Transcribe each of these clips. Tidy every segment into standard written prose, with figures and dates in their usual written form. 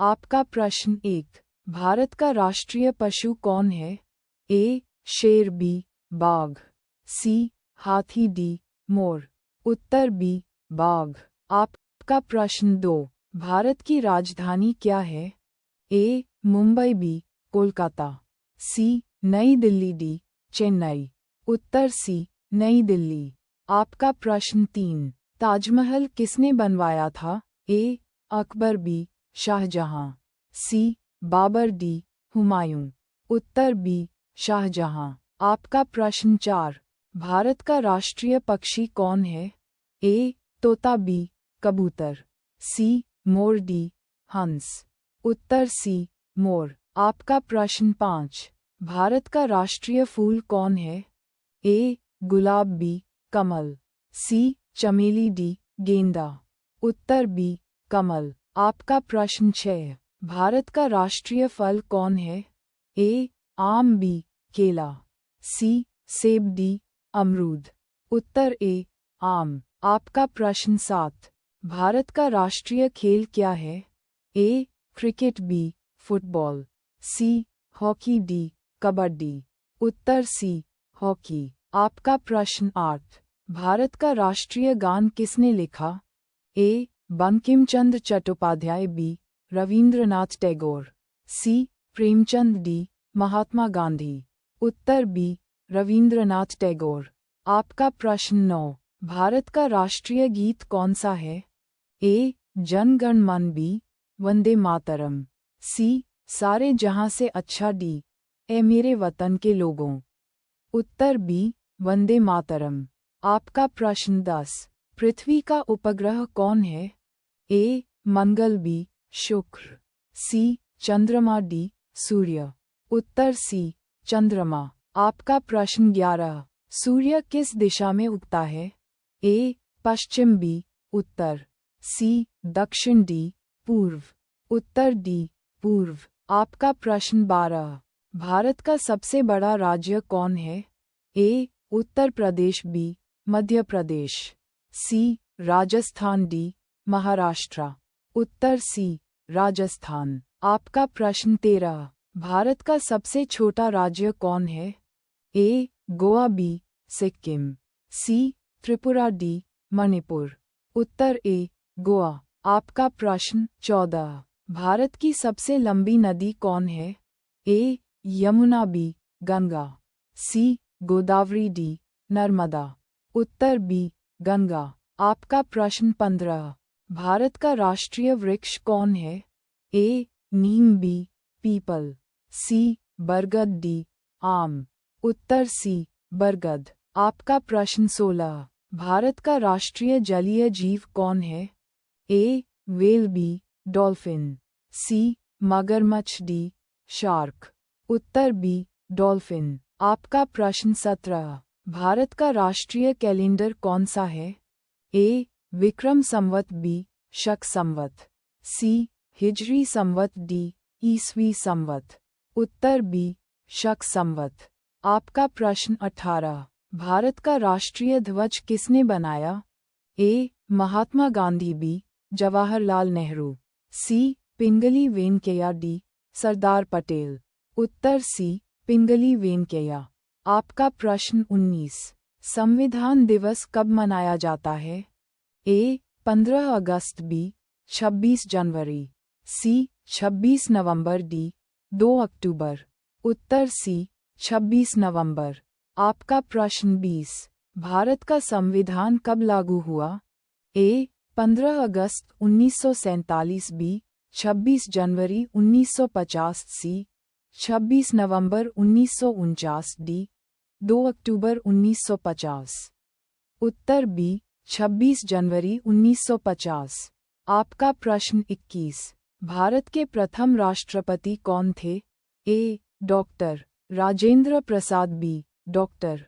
आपका प्रश्न 1। भारत का राष्ट्रीय पशु कौन है? ए. शेर, बी. बाघ, सी. हाथी, डी. मोर। उत्तर बी. बाघ। आपका प्रश्न 2। भारत की राजधानी क्या है? ए. मुंबई, बी. कोलकाता, सी. नई दिल्ली, डी. चेन्नई। उत्तर सी. नई दिल्ली। आपका प्रश्न 3। ताजमहल किसने बनवाया था? ए. अकबर, बी. शाहजहां, सी. बाबर, डी. हुमायूं। उत्तर बी. शाहजहां। आपका प्रश्न 4। भारत का राष्ट्रीय पक्षी कौन है? ए. तोता, बी. कबूतर, सी. मोर, डी. हंस। उत्तर सी. मोर। आपका प्रश्न 5। भारत का राष्ट्रीय फूल कौन है? ए. गुलाब, बी. कमल, सी. चमेली, डी. गेंदा। उत्तर बी. कमल। आपका प्रश्न 6। भारत का राष्ट्रीय फल कौन है? ए. आम, बी. केला, सी. सेब, डी. अमरूद। उत्तर ए. आम। आपका प्रश्न 7। भारत का राष्ट्रीय खेल क्या है? A. Cricket, B. Football, C. Hockey, D. Kabaddi. उत्तर सी. हॉकी। आपका प्रश्न 8। भारत का राष्ट्रीय गान किसने लिखा? A. Bankim Chandra Chattopadhyay, B. Rabindranath Tagore, C. Premchand, D. Mahatma Gandhi. उत्तर बी. रवींद्रनाथ टैगोर। आपका प्रश्न 9। भारत का राष्ट्रीय गीत कौन सा है? ए. जन गण मन, बी. वंदे मातरम, सी. सारे जहां से अच्छा, डी. ए मेरे वतन के लोगों। उत्तर बी. वंदे मातरम। आपका प्रश्न 10। पृथ्वी का उपग्रह कौन है? ए. मंगल, बी. शुक्र, सी. चंद्रमा, डी. सूर्य। उत्तर सी. चंद्रमा। आपका प्रश्न 11। सूर्य किस दिशा में उगता है? ए. पश्चिम, बी. उत्तर, सी. दक्षिण, डी. पूर्व। उत्तर डी. पूर्व। आपका प्रश्न 12। भारत का सबसे बड़ा राज्य कौन है? ए. उत्तर प्रदेश, बी. मध्य प्रदेश, सी. राजस्थान, डी. महाराष्ट्र। उत्तर सी. राजस्थान। आपका प्रश्न 13। भारत का सबसे छोटा राज्य कौन है? ए. गोवा, बी. सिक्किम, सी. त्रिपुरा, डी. मणिपुर। उत्तर ए. गोवा। आपका प्रश्न 14। भारत की सबसे लंबी नदी कौन है? ए. यमुना, बी. गंगा, सी. गोदावरी, डी. नर्मदा। उत्तर बी. गंगा। आपका प्रश्न 15। भारत का राष्ट्रीय वृक्ष कौन है? ए. नीम, बी. पीपल, सी. बरगद, डी. आम। उत्तर सी. बरगद। आपका प्रश्न 16। भारत का राष्ट्रीय जलीय जीव कौन है? A. Whale, B. Dolphin, C. मगरमच्छ, डी. शार्क। उत्तर बी. डॉल्फिन। आपका प्रश्न 17। भारत का राष्ट्रीय कैलेंडर कौन सा है? ए. विक्रम संवत, बी. शक संवत, सी. हिजरी संवत, डी. ईसवी संवत। उत्तर बी. शक संवत। आपका प्रश्न 18। भारत का राष्ट्रीय ध्वज किसने बनाया? ए. महात्मा गांधी, बी. जवाहरलाल नेहरू, सी. पिंगली वेंकैया, डी. सरदार पटेल। उत्तर सी. पिंगली वेंकैया। आपका प्रश्न 19। संविधान दिवस कब मनाया जाता है? ए. 15 अगस्त, बी. 26 जनवरी, सी. 26 नवंबर, डी. 2 अक्टूबर। उत्तर सी. 26 नवंबर। आपका प्रश्न 20। भारत का संविधान कब लागू हुआ? ए. 15 अगस्त 1947, बी. 26 जनवरी 1950, सी. 26 नवंबर 1949, डी. 2 अक्टूबर 1950। उत्तर बी. 26 जनवरी 1950। आपका प्रश्न 21। भारत के प्रथम राष्ट्रपति कौन थे? ए. Doctor Rajendra Prasad, B. Doctor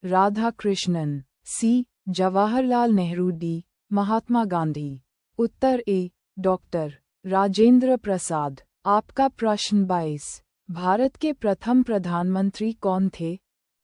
Radhakrishnan, सी. जवाहरलाल नेहरू, डी. महात्मा गांधी। उत्तर ए. डॉक्टर राजेंद्र प्रसाद। आपका प्रश्न 22। भारत के प्रथम प्रधानमंत्री कौन थे?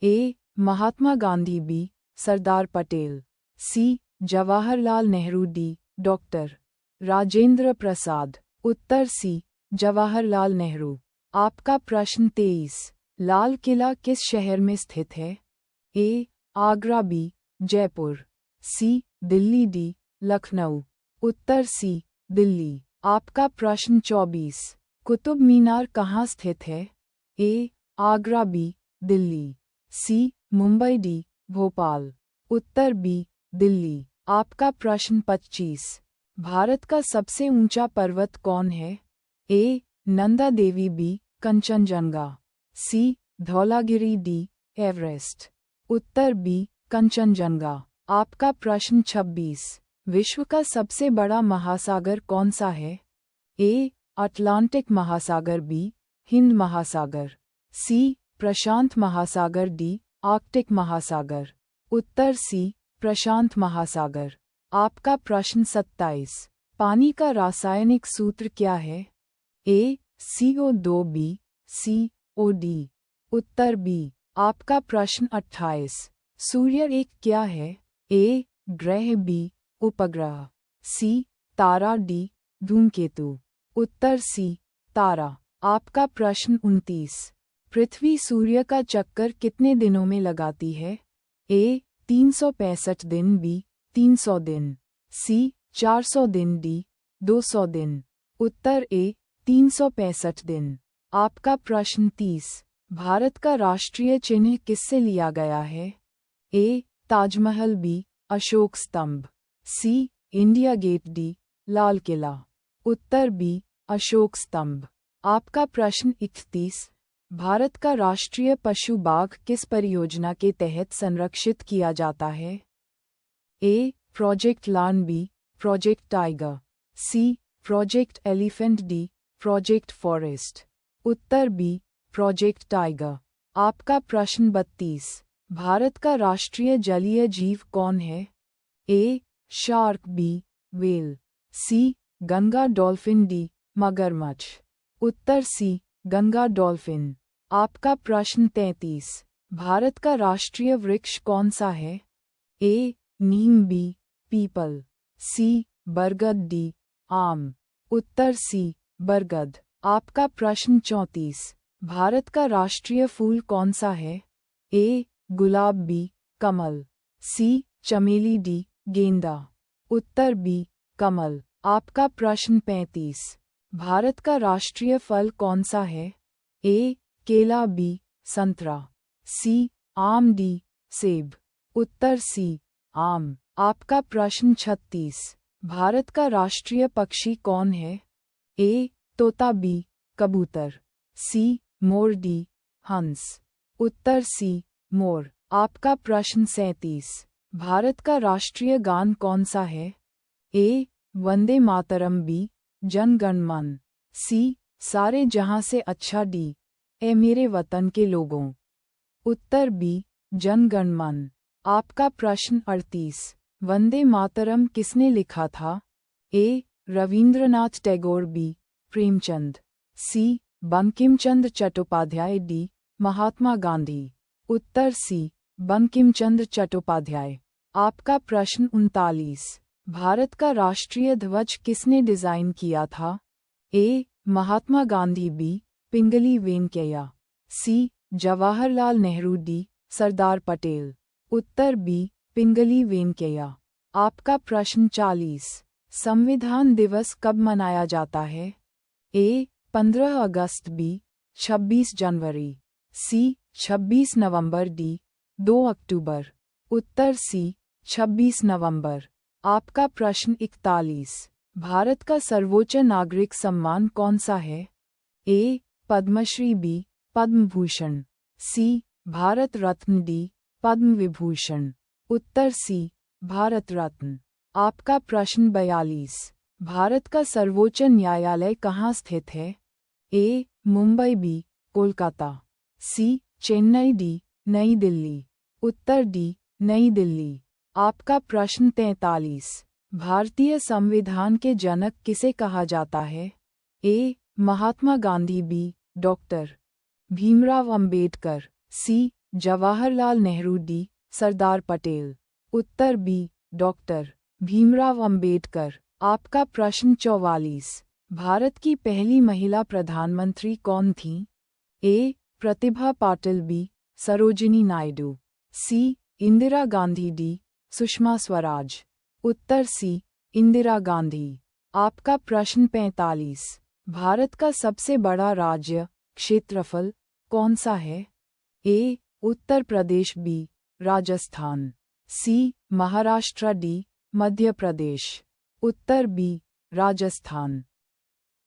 ए. महात्मा गांधी, बी. सरदार पटेल, सी. जवाहरलाल नेहरू, डी. डॉक्टर राजेंद्र प्रसाद। उत्तर सी जवाहरलाल नेहरू। आपका प्रश्न 23, लाल किला किस शहर में स्थित है? ए आगरा, बी जयपुर, सी दिल्ली, डी लखनऊ। उत्तर सी दिल्ली। आपका प्रश्न 24, कुतुब मीनार कहाँ स्थित है? ए आगरा, बी दिल्ली, सी मुंबई, डी भोपाल। उत्तर बी दिल्ली। आपका प्रश्न 25, भारत का सबसे ऊंचा पर्वत कौन है? ए नंदा देवी, बी कंचनजंगा, सी धौलागिरी, डी एवरेस्ट। उत्तर बी कंचनजंगा। आपका प्रश्न 26, विश्व का सबसे बड़ा महासागर कौन सा है? ए अटलांटिक महासागर, बी हिंद महासागर, सी प्रशांत महासागर, डी आर्कटिक महासागर। उत्तर सी प्रशांत महासागर। आपका प्रश्न 27, पानी का रासायनिक सूत्र क्या है? ए CO2, बी COD। उत्तर बी। आपका प्रश्न 28, सूर्य एक क्या है? ए ग्रह, बी उपग्रह, सी तारा, डी धूमकेतु। उत्तर सी तारा। आपका प्रश्न 29, पृथ्वी सूर्य का चक्कर कितने दिनों में लगाती है? ए 365 दिन, बी 300 दिन, सी 400 दिन, डी 200 दिन। उत्तर ए 365 दिन। आपका प्रश्न 30, भारत का राष्ट्रीय चिन्ह किससे लिया गया है? ए ताजमहल, बी अशोक स्तंभ, सी India gate, D Lal Qila. उत्तर बी अशोक स्तंभ। आपका प्रश्न 31, भारत का राष्ट्रीय पशु बाघ किस परियोजना के तहत संरक्षित किया जाता है? A project lion, B project tiger, C project elephant, D project forest. उत्तर बी प्रोजेक्ट टाइगर। आपका प्रश्न 32, भारत का राष्ट्रीय जलीय जीव कौन है? ए शार्क, बी व्हेल, सी गंगा डॉल्फिन, डी मगरमच्छ। उत्तर सी गंगा डॉल्फिन। आपका प्रश्न 33, भारत का राष्ट्रीय वृक्ष कौन सा है? ए नीम, बी पीपल, सी बरगद, डी आम। उत्तर सी बरगद। आपका प्रश्न 34, भारत का राष्ट्रीय फूल कौन सा है? ए गुलाब, बी कमल, सी चमेली, डी गेंदा। उत्तर बी कमल। आपका प्रश्न 35, भारत का राष्ट्रीय फल कौन सा है? ए केला, बी संतरा, सी आम, डी सेब। उत्तर सी आम। आपका प्रश्न 36, भारत का राष्ट्रीय पक्षी कौन है? ए तोता, बी कबूतर, सी मोर, डी हंस। उत्तर सी मोर। आपका प्रश्न 37, भारत का राष्ट्रीय गान कौन सा है? ए वंदे मातरम, बी जन गण मन, सी सारे जहां से अच्छा, डी ए मेरे वतन के लोगों। उत्तर बी जन गण मन। आपका प्रश्न 38, वंदे मातरम किसने लिखा था? ए रविंद्रनाथ टैगोर, बी प्रेमचंद, सी बंकिम चंद्र चट्टोपाध्याय, डी महात्मा गांधी। उत्तर सी बंकिम चंद्र चट्टोपाध्याय। आपका प्रश्न 39, भारत का राष्ट्रीय ध्वज किसने डिजाइन किया था? ए महात्मा गांधी, बी पिंगली वेंकैया, सी जवाहरलाल नेहरू, डी सरदार पटेल। उत्तर बी पिंगली वेंकैया। आपका प्रश्न 40, संविधान दिवस कब मनाया जाता है? ए 15 अगस्त, बी 26 जनवरी, सी 26 नवंबर, डी 2 अक्टूबर। उत्तर सी 26 नवंबर। आपका प्रश्न 41, भारत का सर्वोच्च नागरिक सम्मान कौन सा है? ए पद्मश्री, बी पद्म भूषण, सी भारत रत्न, डी पद्म विभूषण। उत्तर सी भारत रत्न। आपका प्रश्न 42, भारत का सर्वोच्च न्यायालय कहाँ स्थित है? ए मुंबई, बी कोलकाता, सी चेन्नई, डी नई दिल्ली। उत्तर डी नई दिल्ली। आपका प्रश्न 43, भारतीय संविधान के जनक किसे कहा जाता है? ए महात्मा गांधी, बी डॉक्टर भीमराव अंबेडकर, सी जवाहरलाल नेहरू, डी सरदार पटेल। उत्तर बी डॉक्टर भीमराव अंबेडकर। आपका प्रश्न 44, भारत की पहली महिला प्रधानमंत्री कौन थी? ए. प्रतिभा पाटिल, बी. सरोजिनी नायडू, सी. इंदिरा गांधी, डी. सुषमा स्वराज। उत्तर सी. इंदिरा गांधी। आपका प्रश्न 45। भारत का सबसे बड़ा राज्य क्षेत्रफल कौन सा है? ए. उत्तर प्रदेश, बी. राजस्थान, सी. महाराष्ट्र, डी. मध्य प्रदेश। उत्तर बी. राजस्थान।